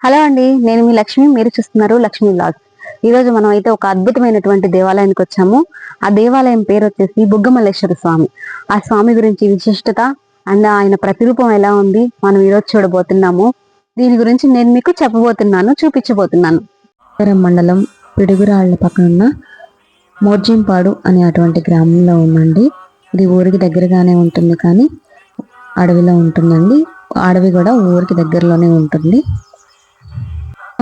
Hello అండి, నేను మీ లక్ష్మి. మీరు చూస్తున్నారు లక్ష్మి వ్లాగ్స్. ఈ రోజు మనం అయితే ఒక అద్భుతమైనటువంటి దేవాలయానికి వచ్చాము. ఆ దేవాలయం పేరు వచ్చేసి బుగ్గమల్లేశ్వర స్వామి. ఆ స్వామి గురించి విశిష్టత అండ్ ఆయన ప్రతిరూపం ఎలా ఉంది మనం ఈరోజు చూడబోతున్నాము. దీని గురించి నేను మీకు చెప్పబోతున్నాను, చూపించబోతున్నాను. మండలం పిడుగురాళ్ల పక్కన మోర్జింపాడు అనే అటువంటి గ్రామంలో ఉందండి. ఇది ఊరికి దగ్గరగానే ఉంటుంది, కానీ అడవిలో ఉంటుందండి. అడవి కూడా ఊరికి దగ్గరలోనే ఉంటుంది.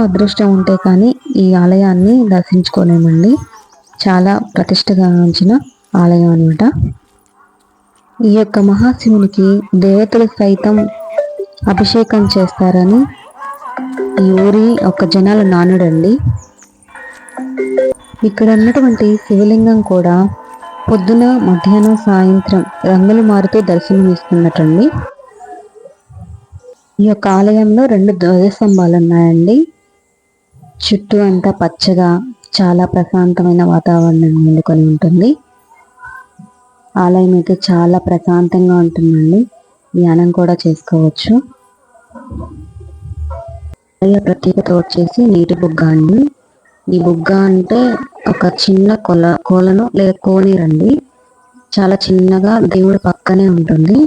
అదృష్టం ఉంటే కానీ ఈ ఆలయాన్ని దర్శించుకోలేమండి. చాలా ప్రతిష్టగాంచిన ఆలయం అనమాట. ఈ యొక్క మహాశివునికి దేవతలు సైతం అభిషేకం చేస్తారని ఈ ఊరి ఒక జనాల నానుడండి. ఇక్కడ ఉన్నటువంటి శివలింగం కూడా పొద్దున, మధ్యాహ్నం, సాయంత్రం రంగులు మారుతూ దర్శనమిస్తున్నట్టండి. ఈ యొక్క ఆలయంలో 2 ధ్వజస్తంభాలు ఉన్నాయండి. చుట్టూ అంతా పచ్చగా చాలా ప్రశాంతమైన వాతావరణం నెలకొని ఉంటుంది. ఆలయం అయితే చాలా ప్రశాంతంగా ఉంటుందండి. ధ్యానం కూడా చేసుకోవచ్చు. ఆలయ ప్రత్యేకత వచ్చేసి నీటి బుగ్గ అండి. ఈ బుగ్గ అంటే ఒక చిన్న కోలను లేదా కోనేరండి. చాలా చిన్నగా దేవుడి పక్కనే ఉంటుంది.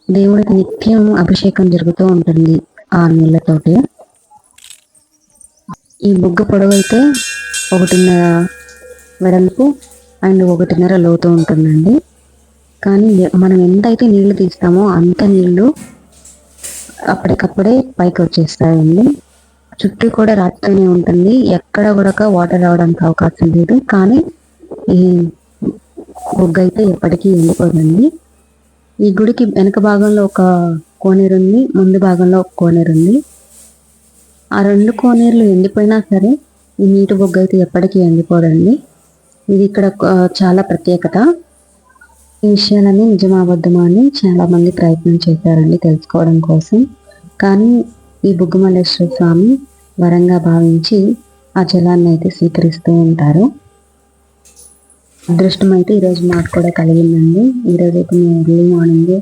దేవుడికి నిత్యం అభిషేకం జరుగుతూ ఉంటుంది ఆ నీళ్ళతోటి. ఈ బుగ్గ పొడవు అయితే 1.5 వెడల్పు అండ్ 1.5 లోతు ఉంటుందండి. కానీ మనం ఎంతైతే నీళ్లు తీస్తామో అంత నీళ్లు అప్పటికప్పుడే పైకి వచ్చేస్తాయండి. చుట్టూ కూడా రాత్రినే ఉంటుంది. ఎక్కడ కూడా వాటర్ రావడానికి అవకాశం లేదు. కానీ ఈ బుగ్గ అయితే ఎప్పటికీ ఎండిపోదండి. ఈ గుడికి వెనక భాగంలో ఒక కోనేరు ఉంది, ముందు భాగంలో ఒక కోనేరు ఉంది. ఆ 2 కోనేరులు ఎండిపోయినా సరే ఈ నీటి బొగ్గ అయితే ఎప్పటికీ ఎండిపోదండి. ఇది ఇక్కడ చాలా ప్రత్యేకత. ఈ విషయాలన్నీ నిజమాబద్ధమా అని చాలా మంది ప్రయత్నం చేశారండి తెలుసుకోవడం కోసం. కానీ ఈ బుగ్గమల్లేశ్వర స్వామి వరంగా భావించి ఆ జలాన్ని అయితే స్వీకరిస్తూ ఉంటారు. అదృష్టం అయితే ఈరోజు మాకు కూడా కలిగిందండి. ఈరోజు అయితే మేము ఎర్లీ మార్నింగ్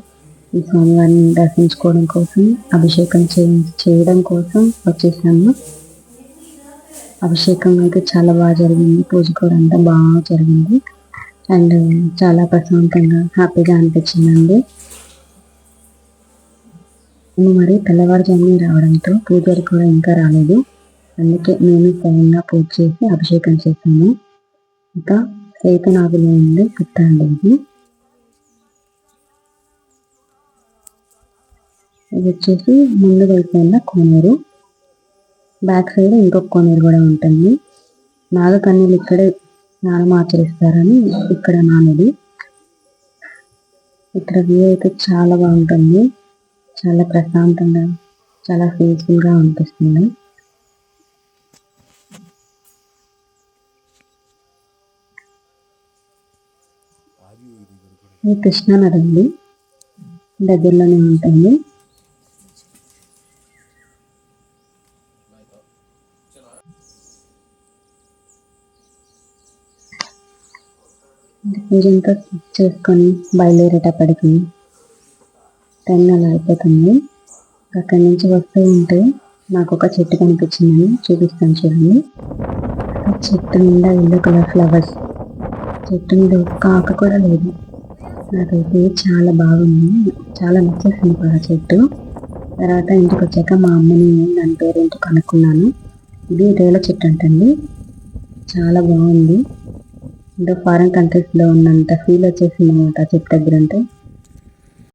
ఈ స్వామివారిని దర్శించుకోవడం కోసం, అభిషేకం చేయడం కోసం వచ్చేసాము. అభిషేకం అయితే చాలా బాగా జరిగింది. పూజ కూడా అంతా బాగా జరిగింది అండ్ చాలా ప్రశాంతంగా హ్యాపీగా అనిపించిందండి. మరి తెల్లవారుజామునే రావడంతో పూజారి కూడా ఇంకా రాలేదు. అందుకే మేము స్వయంగా పూజ చేసి అభిషేకం చేసాము. ఇంకా సేతనాగులో ఉంది పుట్టండి. ఇది వచ్చేసి ముందు వైపు ఉన్న కోనేరు, బ్యాక్ సైడ్ ఇంకొక కోనేరు కూడా ఉంటుంది. నాగకన్యలు ఇక్కడే స్నానం ఆచరిస్తారని ఇక్కడ నానుడి. ఇక్కడ వ్యూ అయితే చాలా బాగుంటుంది. చాలా ప్రశాంతంగా, చాలా పీస్ఫుల్ గా అనిపిస్తుంది. ఇది కృష్ణా నది అండి, దగ్గరలోనే ఉంటుంది. పూజంతా చేసుకొని బయలుదేరేటప్పటికి 10 అలా అయిపోతుంది. అక్కడి నుంచి వస్తూ ఉంటే నాకు ఒక చెట్టు కనిపించిందని చూపిస్తాను చూడండి. ఆ చెట్టు నిండా ఎల్లో కలర్ ఫ్లవర్స్. చెట్టు మీద ఒక్క ఆకు కూడా లేదు. నాకైతే చాలా బాగుంది, చాలా నచ్చేసింది కూడా చెట్టు. తర్వాత ఇంటికి వచ్చాక మా అమ్మని దాని పేరేంటో కనుక్కున్నాను. ఇది రేల చెట్టు అంటండి. చాలా బాగుంది. ఇంకా ఫారెన్ కంట్రీస్లో ఉన్నంత ఫీల్ వచ్చేసింది అనమాట చెట్టు దగ్గర అంటే.